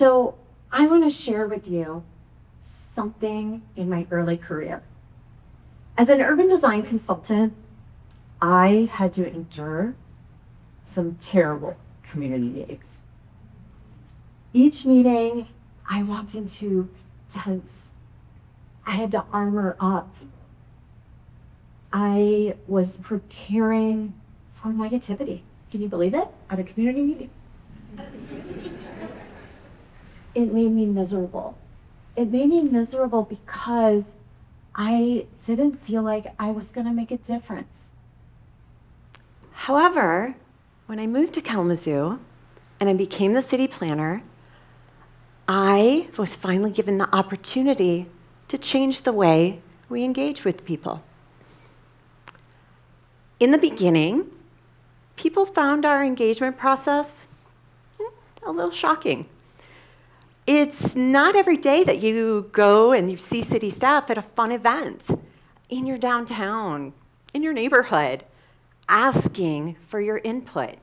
So I want to share with you something in my early career. As an urban design consultant, I had to endure some terrible community meetings. Each meeting, I walked into tense. I had to armor up. I was preparing for negativity. Can you believe it? At a community meeting. It made me miserable. It made me miserable because I didn't feel like I was going to make a difference. However, when I moved to Kalamazoo and I became the city planner, I was finally given the opportunity to change the way we engage with people. In the beginning, people found our engagement process a little shocking. It's not every day that you go and you see city staff at a fun event in your downtown, in your neighborhood, asking for your input,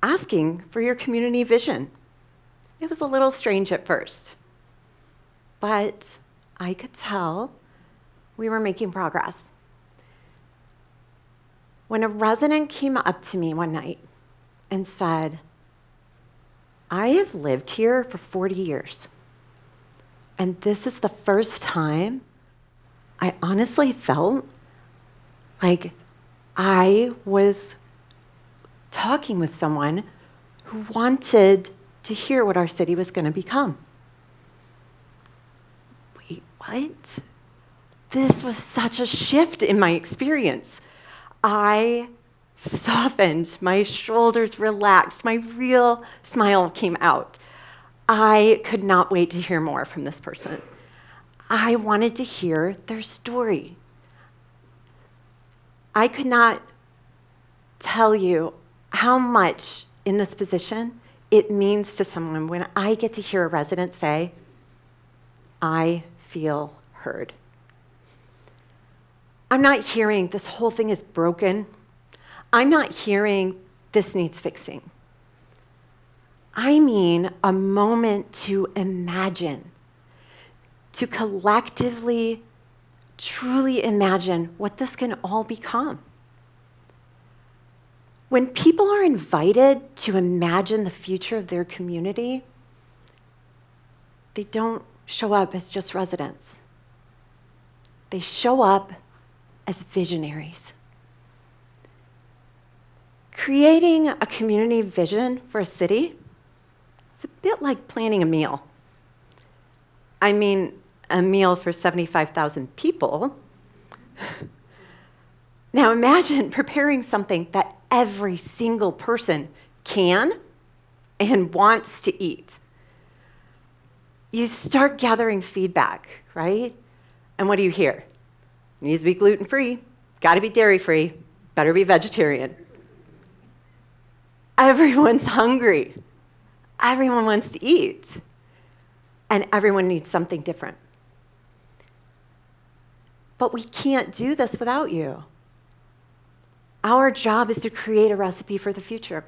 asking for your community vision. It was a little strange at first, but I could tell we were making progress. When a resident came up to me one night and said, I have lived here for 40 years, and this is the first time I honestly felt like I was talking with someone who wanted to hear what our city was going to become. Wait, what? This was such a shift in my experience. I softened, my shoulders relaxed, my real smile came out. I could not wait to hear more from this person. I wanted to hear their story. I could not tell you how much in this position it means to someone when I get to hear a resident say, I feel heard. I'm not hearing this whole thing is broken. I'm not hearing this needs fixing. I mean a moment to imagine, to collectively, truly imagine what this can all become. When people are invited to imagine the future of their community, they don't show up as just residents. They show up as visionaries. Creating a community vision for a city is a bit like planning a meal. I mean, a meal for 75,000 people. Now imagine preparing something that every single person can and wants to eat. You start gathering feedback, right? And what do you hear? Needs to be gluten-free, gotta be dairy-free, better be vegetarian. Everyone's hungry. Everyone wants to eat. And everyone needs something different. But we can't do this without you. Our job is to create a recipe for the future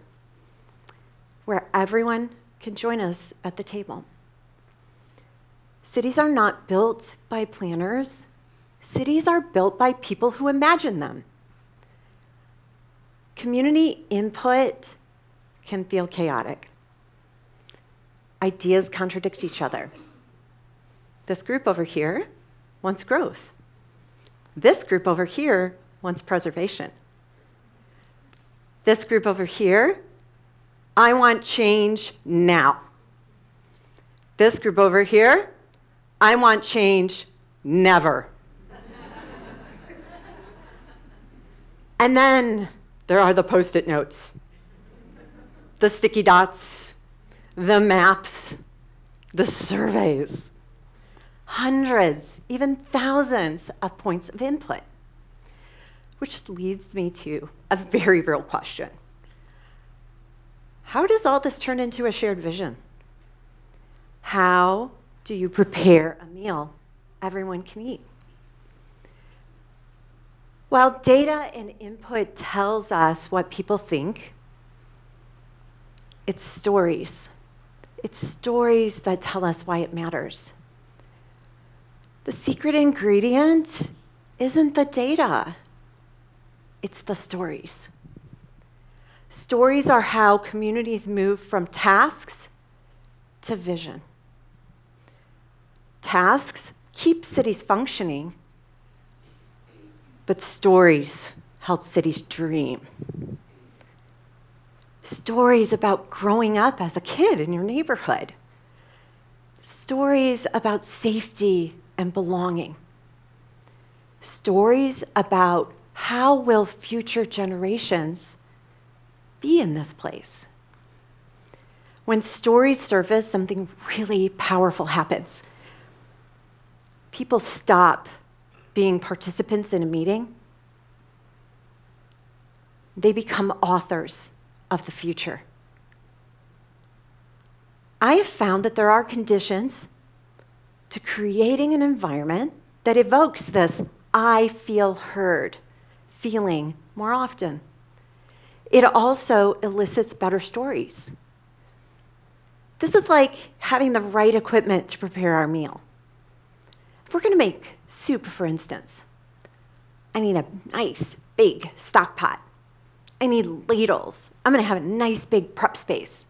where everyone can join us at the table. Cities are not built by planners. Cities are built by people who imagine them. Community input can feel chaotic. Ideas contradict each other. This group over here wants growth. This group over here wants preservation. This group over here, I want change now. This group over here, I want change never. And then there are the Post-it notes, the sticky dots, the maps, the surveys, hundreds, even thousands of points of input, which leads me to a very real question. How does all this turn into a shared vision? How do you prepare a meal everyone can eat? While data and input tells us what people think, it's stories. It's stories that tell us why it matters. The secret ingredient isn't the data, it's the stories. Stories are how communities move from tasks to vision. Tasks keep cities functioning, but stories help cities dream. Stories about growing up as a kid in your neighborhood. Stories about safety and belonging. Stories about how will future generations be in this place. When stories surface, something really powerful happens. People stop being participants in a meeting. They become authors of the future. I have found that there are conditions to creating an environment that evokes this I feel heard feeling more often. It also elicits better stories. This is like having the right equipment to prepare our meal. If we're going to make soup, for instance, I need a nice big stock pot. I need ladles. I'm going to have a nice big prep space.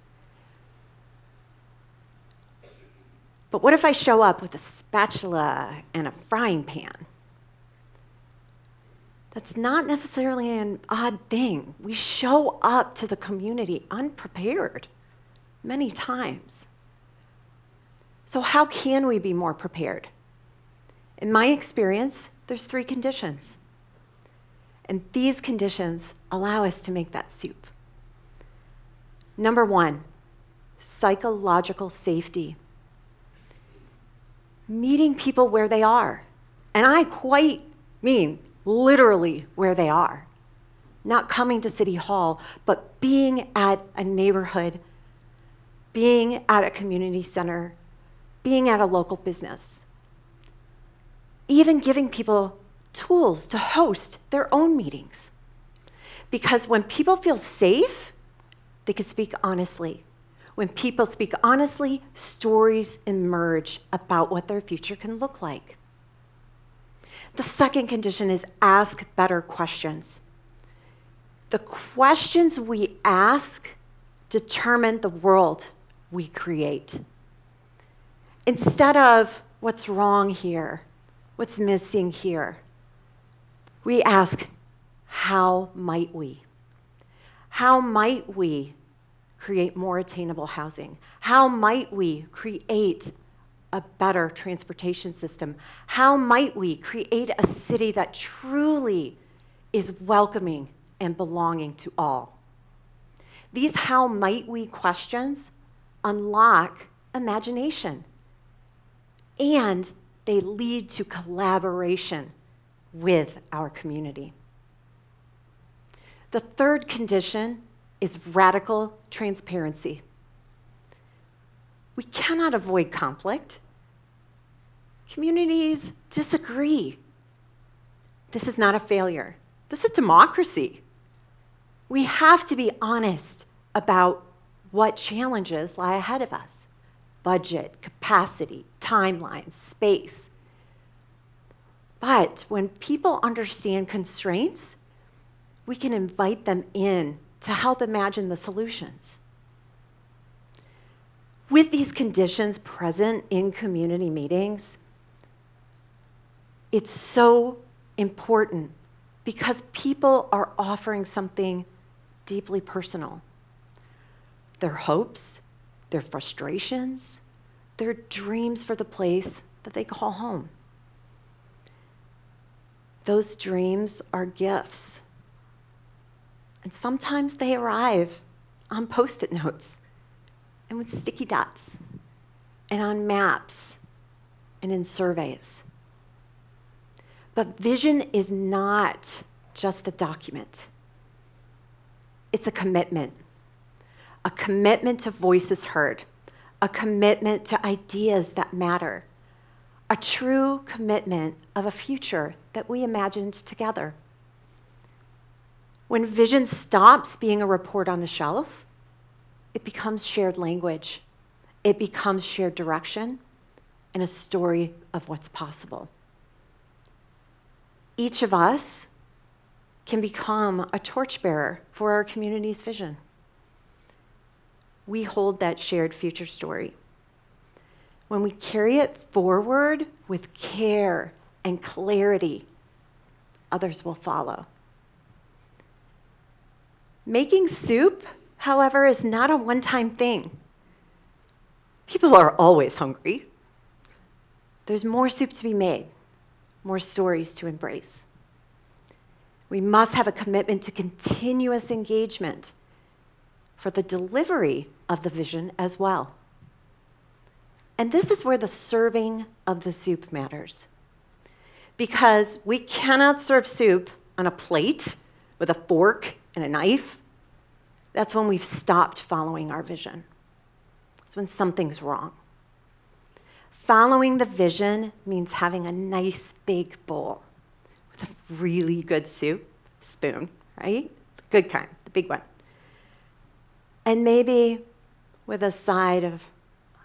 But what if I show up with a spatula and a frying pan? That's not necessarily an odd thing. We show up to the community unprepared many times. So how can we be more prepared? In my experience, there's 3 conditions. And these conditions allow us to make that soup. Number 1, psychological safety. Meeting people where they are. And I quite mean literally where they are. Not coming to City Hall, but being at a neighborhood, being at a community center, being at a local business. Even giving people tools to host their own meetings. Because when people feel safe, they can speak honestly. When people speak honestly, stories emerge about what their future can look like. The second condition is ask better questions. The questions we ask determine the world we create. Instead of what's wrong here, what's missing here, we ask, how might we? How might we create more attainable housing? How might we create a better transportation system? How might we create a city that truly is welcoming and belonging to all? These how might we questions unlock imagination, and they lead to collaboration with our community. The third condition is radical transparency. We cannot avoid conflict. Communities disagree. This is not a failure. This is democracy. We have to be honest about what challenges lie ahead of us. Budget, capacity, timelines, space. But when people understand constraints, we can invite them in to help imagine the solutions. With these conditions present in community meetings, it's so important because people are offering something deeply personal. Their hopes, their frustrations, their dreams for the place that they call home. Those dreams are gifts. And sometimes they arrive on Post-it notes and with sticky dots and on maps and in surveys. But vision is not just a document. It's a commitment to voices heard, a commitment to ideas that matter, a true commitment of a future that we imagined together. When vision stops being a report on a shelf, it becomes shared language, it becomes shared direction and a story of what's possible. Each of us can become a torchbearer for our community's vision. We hold that shared future story. When we carry it forward with care and clarity, others will follow. Making soup, however, is not a one-time thing. People are always hungry. There's more soup to be made, more stories to embrace. We must have a commitment to continuous engagement for the delivery of the vision as well. And this is where the serving of the soup matters. Because we cannot serve soup on a plate with a fork and a knife. That's when we've stopped following our vision. It's when something's wrong. Following the vision means having a nice big bowl with a really good soup spoon, right? The good kind, the big one. And maybe with a side of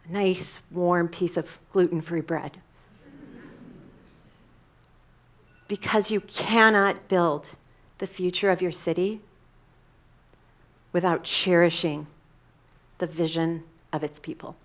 a nice warm piece of gluten-free bread. Because you cannot build the future of your city without cherishing the vision of its people.